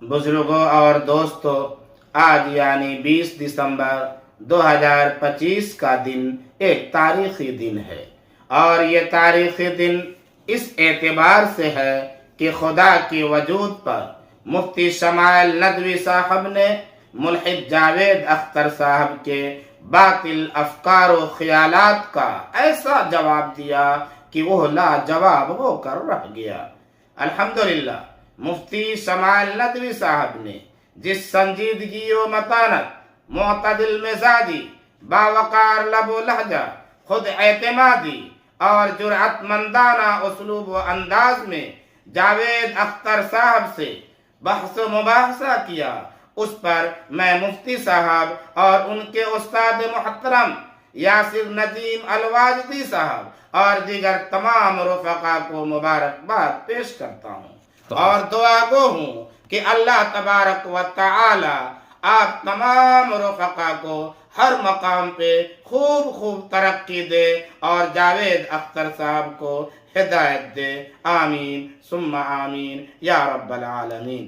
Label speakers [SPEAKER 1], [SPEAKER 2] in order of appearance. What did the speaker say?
[SPEAKER 1] بزرگوں اور دوستوں، آج یعنی 20 دسمبر 2025 کا دن ایک تاریخی دن ہے، اور یہ تاریخی دن اس اعتبار سے ہے کہ خدا کی وجود پر مفتی شمائل ندوی صاحب نے ملحد جاوید اختر صاحب کے باطل افکار و خیالات کا ایسا جواب دیا کہ وہ لاجواب ہو کر رہ گیا۔ الحمدللہ، مفتی شمائل ندوی صاحب نے جس سنجیدگی و متانت، معتدل مزاجی، باوقار لب و لہجہ، خود اعتمادی اور جرأت مندانہ اسلوب و انداز میں جاوید اختر صاحب سے بحث و مباحثہ کیا، اس پر میں مفتی صاحب اور ان کے استاد محترم یاسر ندیم الواجدی صاحب اور دیگر تمام رفقا کو مبارکباد پیش کرتا ہوں اور دعا گو ہوں کہ اللہ تبارک و تعالی آپ تمام رفقا کو ہر مقام پہ خوب ترقی دے اور جاوید اختر صاحب کو ہدایت دے۔ آمین ثم آمین یا رب العالمین۔